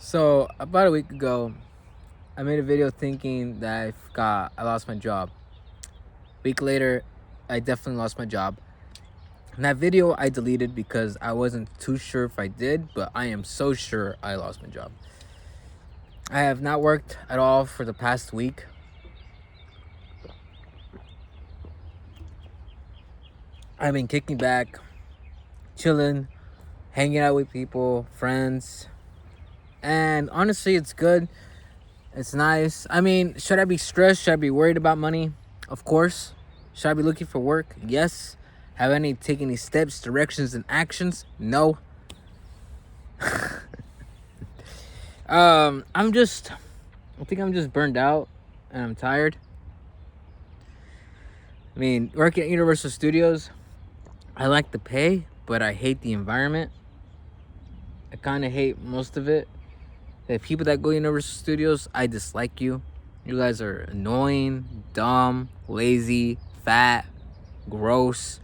So about a week ago, I made a video thinking that I lost my job. Week later, I definitely lost my job. And that video I deleted because I wasn't too sure if I did, but I am so sure I lost my job. I have not worked at all for the past week. I've been kicking back, chilling, hanging out with people, friends. And honestly, it's good. It's nice. I mean, should I be stressed? Should I be worried about money? Of course. Should I be looking for work? Yes. Have I taken any steps, directions, and actions? No. I think I'm just burned out and I'm tired. I mean, working at Universal Studios, I like the pay, but I hate the environment. I kind of hate most of it. The people that go to Universal Studios, I dislike you. You guys are annoying, dumb, lazy, fat, gross.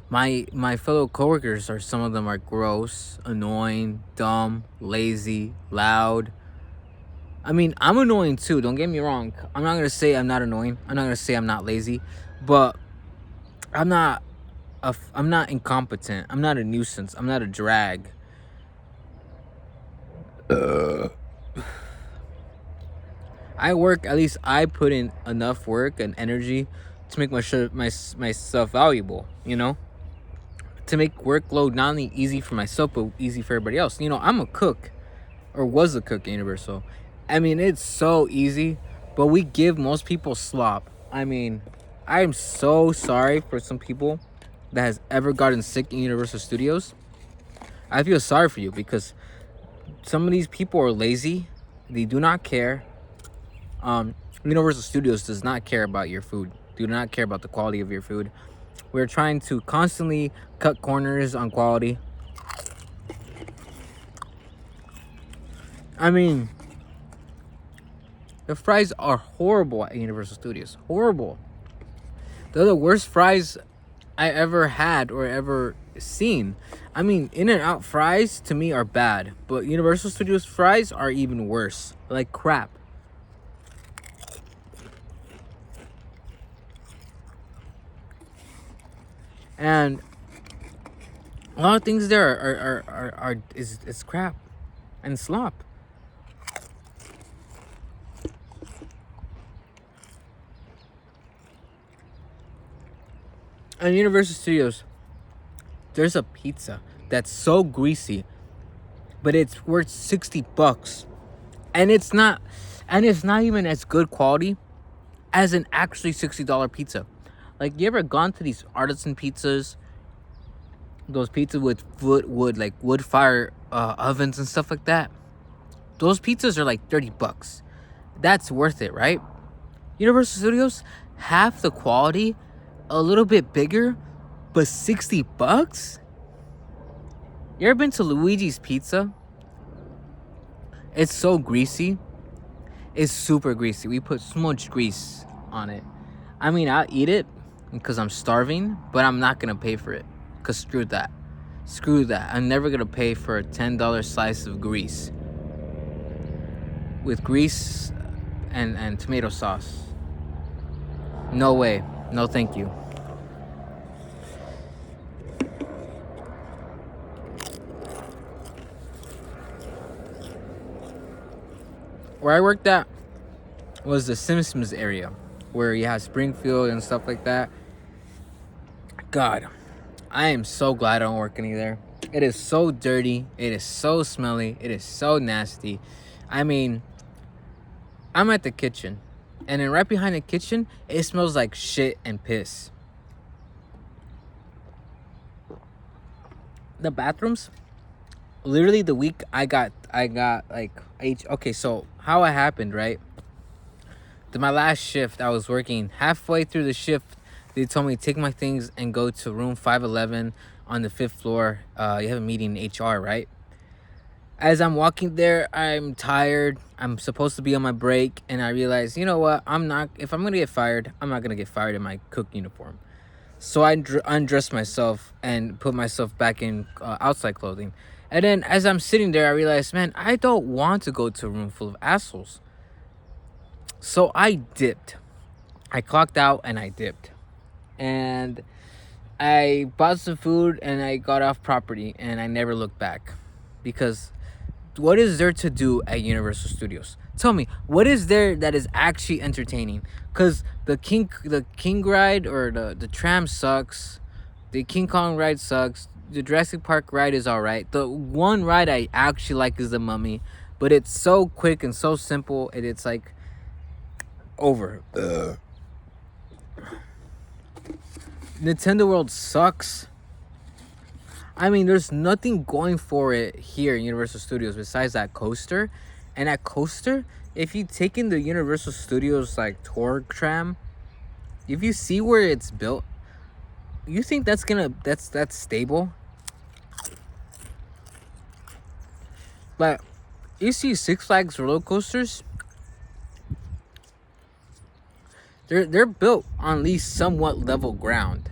My fellow coworkers some of them are gross, annoying, dumb, lazy, loud. I mean, I'm annoying too, don't get me wrong. I'm not gonna say I'm not annoying. I'm not gonna say I'm not lazy, but I'm not incompetent. I'm not a nuisance. I'm not a drag. I work, at least I put in enough work and energy to make myself valuable, to make workload not only easy for myself, but easy for everybody else. I'm a cook, or was a cook at Universal. I mean, it's so easy, but we give most people slop. I mean, I am so sorry for some people that has ever gotten sick in Universal Studios. I feel sorry for you because some of these people are lazy. They do not care. Universal Studios does not care about your food. Do not care about the quality of your food. We're trying to constantly cut corners on quality. I mean, the fries are horrible at Universal Studios. Horrible. They're the worst fries I ever had or ever seen. I mean, In-N-Out fries to me are bad, but Universal Studios fries are even worse. Like crap. And a lot of things there is crap and slop. And Universal Studios, there's a pizza that's so greasy, but it's worth $60, and it's not even as good quality as an actually $60 pizza. Like, you ever gone to these artisan pizzas? Those pizzas with wood like wood fire ovens and stuff like that. Those pizzas are like $30. That's worth it, right? Universal Studios, half the quality, a little bit bigger, but $60? You ever been to Luigi's Pizza? It's so greasy. It's super greasy. We put so much grease on it. I mean, I'll eat it because I'm starving, but I'm not gonna pay for it. Because screw that. Screw that. I'm never gonna pay for a $10 slice of grease. With grease and tomato sauce. No way. No thank you. Where I worked at was the Simpsons area, where you have Springfield and stuff like that. God, I am so glad I don't work any there. It is so dirty. It is so smelly. It is so nasty. I mean, I'm at the kitchen, and then right behind the kitchen, it smells like shit and piss. The bathrooms, literally the week I got like okay, so how it happened, right? My last shift, I was working halfway through the shift. They told me take my things and go to room 511 on the 5th floor. You have a meeting in HR, right? As I'm walking there, I'm tired. I'm supposed to be on my break, and I realize, you know what? If I'm gonna get fired, I'm not gonna get fired in my cook uniform. So I undressed myself and put myself back in outside clothing. And then as I'm sitting there, I realized, man, I don't want to go to a room full of assholes. So I dipped. I clocked out and I dipped. And I bought some food and I got off property and I never looked back. Because what is there to do at Universal Studios? Tell me, what is there that is actually entertaining? Because the King ride or the tram sucks. The King Kong ride sucks. The Jurassic Park ride is alright. The one ride I actually like is the Mummy. But it's so quick and so simple and it's like over. Nintendo World sucks. I mean, there's nothing going for it here in Universal Studios besides that coaster. And that coaster, if you take in the Universal Studios like tour tram, if you see where it's built, you think that's stable? But you see Six Flags roller coasters, they're built on at least somewhat level ground.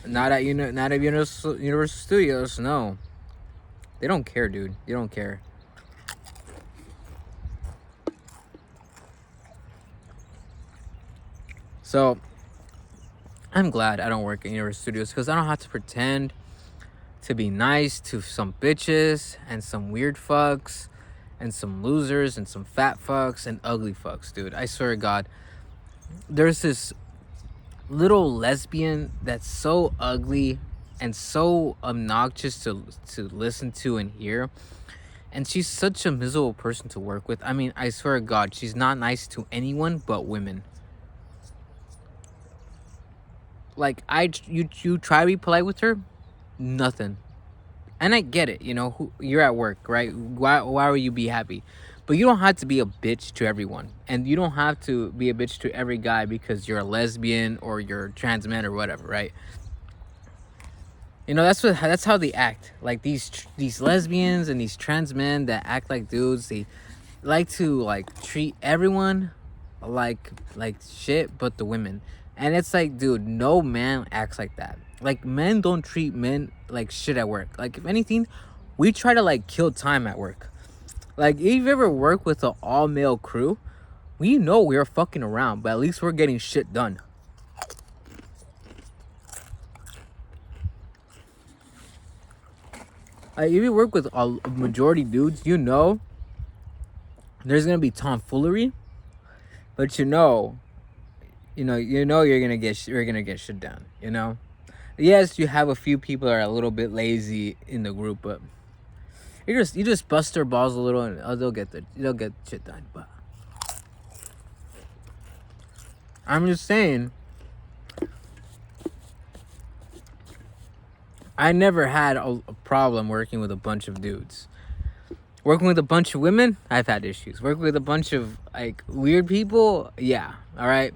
Not at Universal Studios, no. They don't care, dude. They don't care. So I'm glad I don't work at Universal Studios because I don't have to pretend to be nice to some bitches and some weird fucks and some losers and some fat fucks and ugly fucks, dude. I swear to God, there's this little lesbian that's so ugly and so obnoxious to listen to and hear, and she's such a miserable person to work with. I mean, I swear to God, she's not nice to anyone but women. Like, you try to be polite with her, nothing. And I get it, you know, you're at work, right? Why would you be happy? But you don't have to be a bitch to everyone. And you don't have to be a bitch to every guy because you're a lesbian or you're trans man or whatever, right? You know, that's how they act. Like these lesbians and these trans men that act like dudes, they like to like treat everyone like shit but the women. And it's like, dude, no man acts like that. Like, men don't treat men like shit at work. Like, if anything, we try to like kill time at work. Like, if you ever work with an all-male crew, we know we're fucking around, but at least we're getting shit done. Like, if you work with a majority dudes, you know there's gonna be tomfoolery, but you're gonna get shit done. You know, yes, you have a few people that are a little bit lazy in the group, but you just bust their balls a little and they'll get shit done. But I'm just saying, I never had a problem working with a bunch of dudes. Working with a bunch of women, I've had issues. Working with a bunch of like weird people, yeah, all right.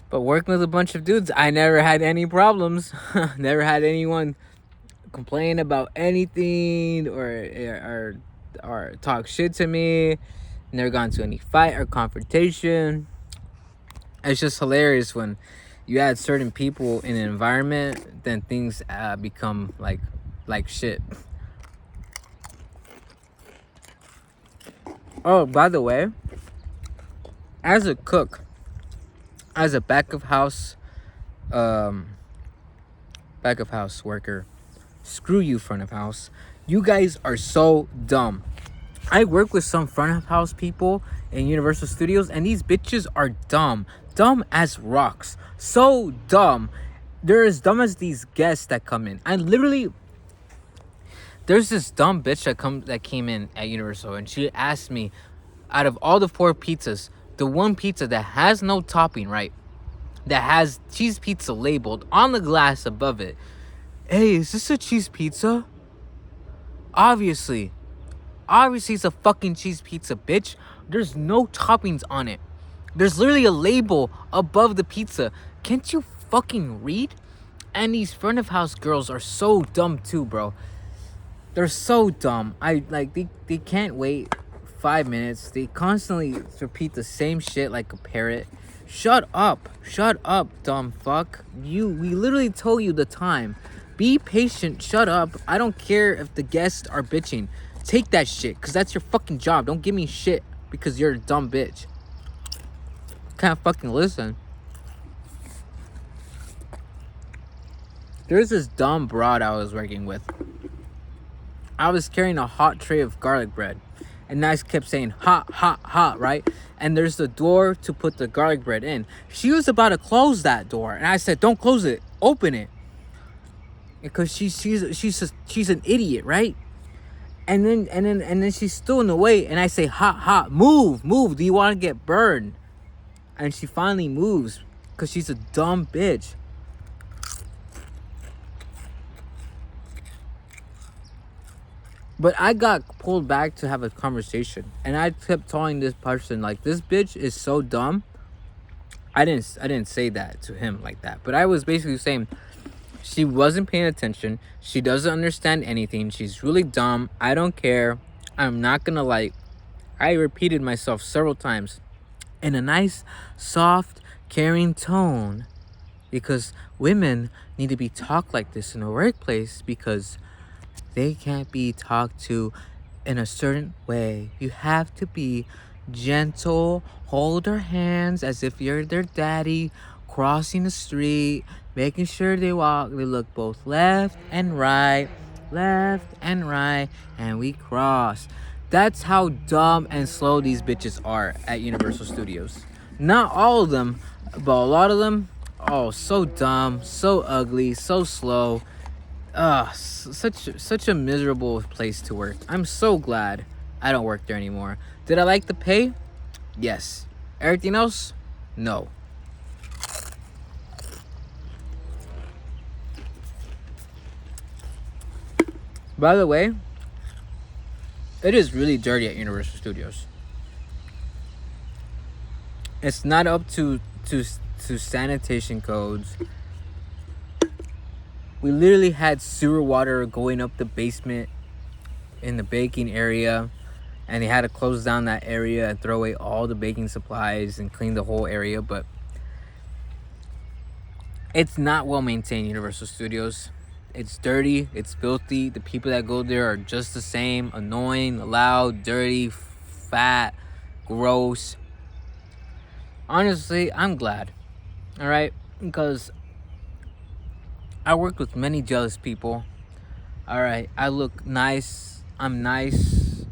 But working with a bunch of dudes, I never had any problems. Never had anyone complain about anything or talk shit to me. Never gone to any fight or confrontation. It's just hilarious when you add certain people in an environment, then things become like shit. Oh, by the way, as a cook, as a back of house worker, screw you, front of house. You guys are so dumb. I work with some front of house people in Universal Studios, and these bitches are dumb as rocks. So dumb. They're as dumb as these guests that come in. There's this dumb bitch that came in at Universal, and she asked me, out of all the 4 pizzas, the one pizza that has no topping, right? That has cheese pizza labeled on the glass above it. Hey, is this a cheese pizza? Obviously it's a fucking cheese pizza, bitch. There's no toppings on it. There's literally a label above the pizza. Can't you fucking read? And these front of house girls are so dumb too, bro. They're so dumb. They can't wait 5 minutes. They constantly repeat the same shit like a parrot. Shut up. Shut up, dumb fuck. We literally told you the time. Be patient. Shut up. I don't care if the guests are bitching. Take that shit, because that's your fucking job. Don't give me shit because you're a dumb bitch. Can't fucking listen. There's this dumb broad I was working with. I was carrying a hot tray of garlic bread. And I kept saying, hot, hot, hot, right? And there's the door to put the garlic bread in. She was about to close that door. And I said, don't close it. Open it. Because she's an idiot, right? And then she's still in the way. And I say, hot, hot, move. Do you want to get burned? And she finally moves. Because she's a dumb bitch. But I got pulled back to have a conversation, and I kept telling this person, like, this bitch is so dumb. I didn't say that to him like that, but I was basically saying she wasn't paying attention. She doesn't understand anything. She's really dumb. I don't care. I'm not gonna like. I repeated myself several times in a nice, soft, caring tone, because women need to be talked like this in a workplace because they can't be talked to in a certain way. You have to be gentle, hold their hands as if you're their daddy, crossing the street, making sure they look both left and right, and we cross. That's how dumb and slow these bitches are at Universal Studios. Not all of them, but a lot of them, oh, so dumb, so ugly, so slow. Such a miserable place to work. I'm so glad I don't work there anymore. Did I like the pay? Yes. Everything else? No. By the way, it is really dirty at Universal Studios. It's not up to sanitation codes. We literally had sewer water going up the basement in the baking area, and they had to close down that area and throw away all the baking supplies and clean the whole area. But it's not well maintained, Universal Studios. It's dirty, it's filthy. The people that go there are just the same: annoying, loud, dirty, fat, gross. Honestly, I'm glad. All right, because I work with many jealous people. All right, I look nice. I'm nice.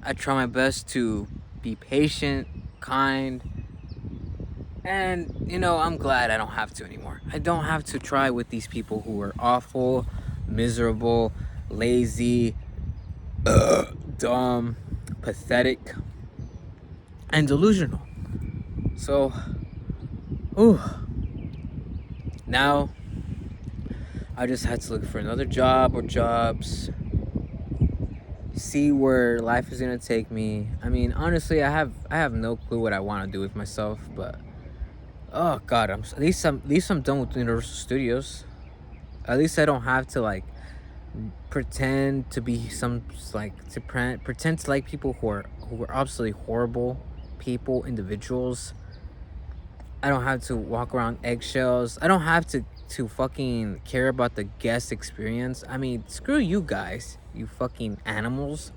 I try my best to be patient, kind. And, I'm glad I don't have to anymore. I don't have to try with these people who are awful, miserable, lazy, dumb, pathetic, and delusional. So, now I just had to look for another job or jobs, see where life is gonna take me. I mean, honestly, I have no clue what I want to do with myself, but oh god, at least I'm done with Universal Studios. At least I don't have to pretend to be pretend to like people who are absolutely horrible people, individuals. I don't have to walk around eggshells. I don't have to fucking care about the guest experience. I mean, screw you guys, you fucking animals.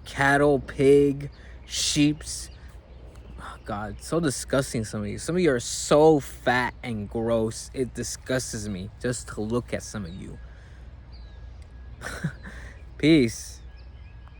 Cattle, pig, sheeps. Oh, God, so disgusting, some of you. Some of you are so fat and gross. It disgusts me just to look at some of you. Peace.